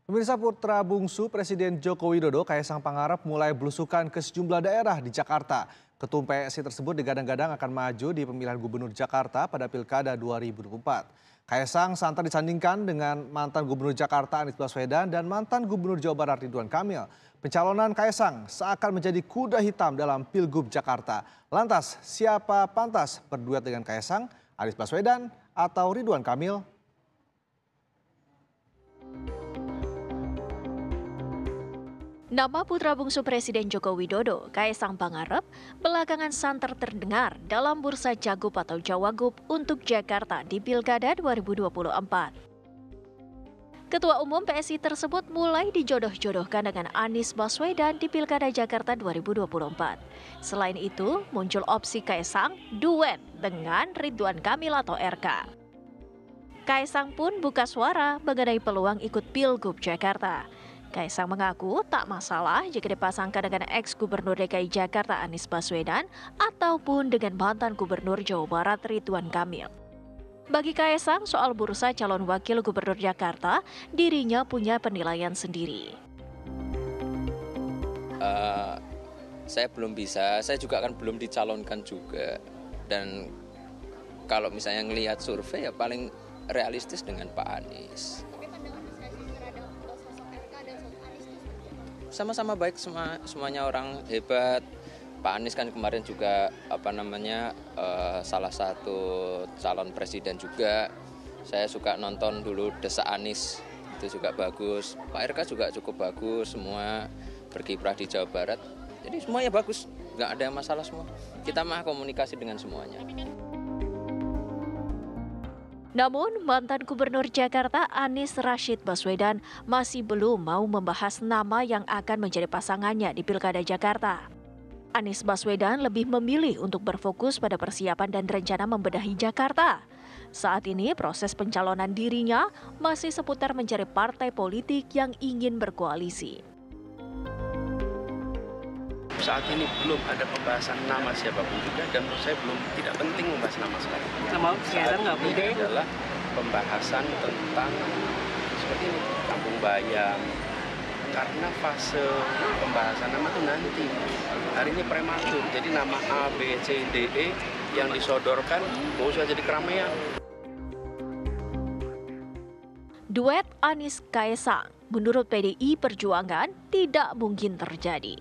Pemirsa, putra bungsu Presiden Joko Widodo, Kaisang Pangarep, mulai belusukan ke sejumlah daerah di Jakarta. Ketum PSI tersebut digadang-gadang akan maju di pemilihan gubernur Jakarta pada Pilkada 2024. Kaisang santer disandingkan dengan mantan gubernur Jakarta Anies Baswedan dan mantan gubernur Jawa Barat Ridwan Kamil. Pencalonan Kaisang seakan menjadi kuda hitam dalam Pilgub Jakarta. Lantas, siapa pantas berduet dengan Kaisang, Anies Baswedan, atau Ridwan Kamil? Nama putra bungsu Presiden Joko Widodo, Kaisang Pangarep, belakangan santer terdengar dalam bursa Cagup atau Cawagup untuk Jakarta di Pilkada 2024. Ketua Umum PSI tersebut mulai dijodoh-jodohkan dengan Anies Baswedan di Pilkada Jakarta 2024. Selain itu, muncul opsi Kaisang duet dengan Ridwan Kamil atau RK. Kaisang pun buka suara mengenai peluang ikut Pilgub Jakarta. Kaisang mengaku tak masalah jika dipasangkan dengan ex-gubernur DKI Jakarta Anies Baswedan ataupun dengan mantan gubernur Jawa Barat Ridwan Kamil. Bagi Kaisang, soal bursa calon wakil gubernur Jakarta, dirinya punya penilaian sendiri. Saya belum bisa, saya juga kan belum dicalonkan juga. Dan kalau misalnya ngelihat survei ya paling realistis dengan Pak Anies. Sama-sama baik, semuanya orang hebat. Pak Anies kan kemarin juga salah satu calon presiden juga. Saya suka nonton dulu Desa Anies, itu juga bagus. Pak RK juga cukup bagus, semua berkiprah di Jawa Barat. Jadi semuanya bagus, nggak ada masalah semua. Kita mah komunikasi dengan semuanya. Namun, mantan gubernur Jakarta Anies Rashid Baswedan masih belum mau membahas nama yang akan menjadi pasangannya di Pilkada Jakarta. Anies Baswedan lebih memilih untuk berfokus pada persiapan dan rencana membenahi Jakarta. Saat ini, proses pencalonan dirinya masih seputar mencari partai politik yang ingin berkoalisi. Saat ini belum ada pembahasan nama siapapun juga, dan menurut saya tidak penting membahas nama sekali. Saat ini adalah pembahasan tentang seperti ini, kampung bayam, karena fase pembahasan nama itu nanti. Hari ini prematur, jadi nama A, B, C, D, E yang disodorkan mau usah jadi keramaian. Duet Anies Kaisang menurut PDI Perjuangan tidak mungkin terjadi.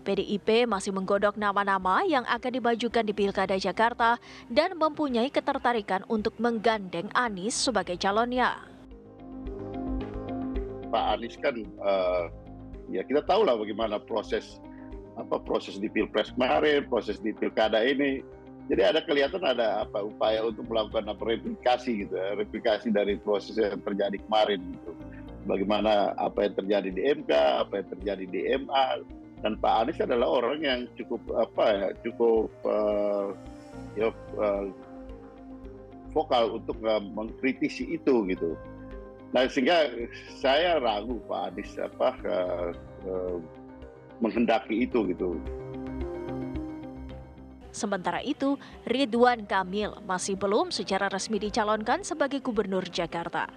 PDIP masih menggodok nama-nama yang akan dimajukan di Pilkada Jakarta dan mempunyai ketertarikan untuk menggandeng Anies sebagai calonnya. Pak Anies kan, ya kita tahu lah bagaimana proses di Pilpres kemarin, proses di Pilkada ini. Jadi kelihatan ada upaya untuk melakukan replikasi gitu, replikasi dari proses yang terjadi kemarin gitu. Bagaimana apa yang terjadi di MK, apa yang terjadi di MA. Dan Pak Anies adalah orang yang cukup vokal untuk mengkritisi itu gitu. Nah, sehingga saya ragu Pak Anies menghendaki itu gitu. Sementara itu, Ridwan Kamil masih belum secara resmi dicalonkan sebagai gubernur Jakarta.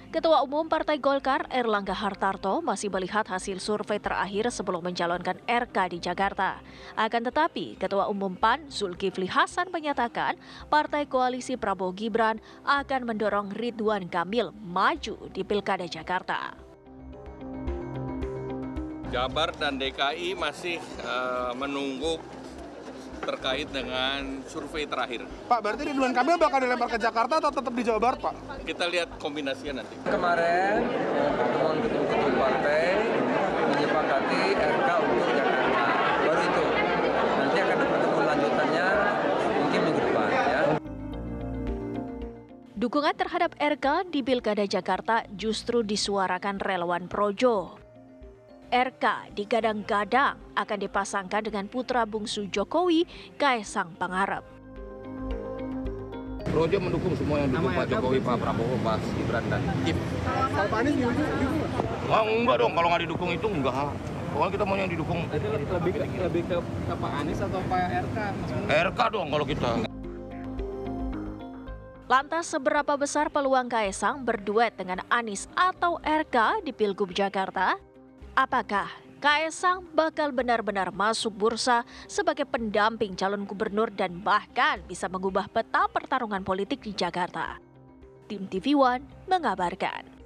Ketua Umum Partai Golkar Erlangga Hartarto masih melihat hasil survei terakhir sebelum mencalonkan RK di Jakarta. Akan tetapi, Ketua Umum PAN Zulkifli Hasan menyatakan Partai Koalisi Prabowo Gibran akan mendorong Ridwan Kamil maju di Pilkada Jakarta. Jabar dan DKI masih menunggu terkait dengan survei terakhir. Pak, berarti Ridwan Kamil bakal dilempar ke Jakarta atau tetap di Jawa Barat, Pak? Kita lihat kombinasinya nanti. Kemarin pertemuan ketum-ketum partai menyepakati RK untuk Jakarta. Baru itu. Nanti akan ada pertemuan lanjutannya mungkin minggu depan ya. Dukungan terhadap RK di Pilkada Jakarta justru disuarakan relawan Projo. RK digadang-gadang akan dipasangkan dengan putra bungsu Jokowi, Kaisang Pangarep. Projo mendukung semua yang dukung Pak Jokowi, Pak Prabowo, Pak Gibran dan Kim. Kalau Pak Anies gimana? Enggak dong, kalau nggak didukung itu enggak. Pokoknya kita mau yang didukung. Lebih ke Pak Anies atau Pak RK? RK dong kalau kita. Lantas seberapa besar peluang Kaesang berduet dengan Anies atau RK di Pilgub Jakarta? Apakah Kaesang bakal benar-benar masuk bursa sebagai pendamping calon gubernur dan bahkan bisa mengubah peta pertarungan politik di Jakarta? Tim TV One mengabarkan.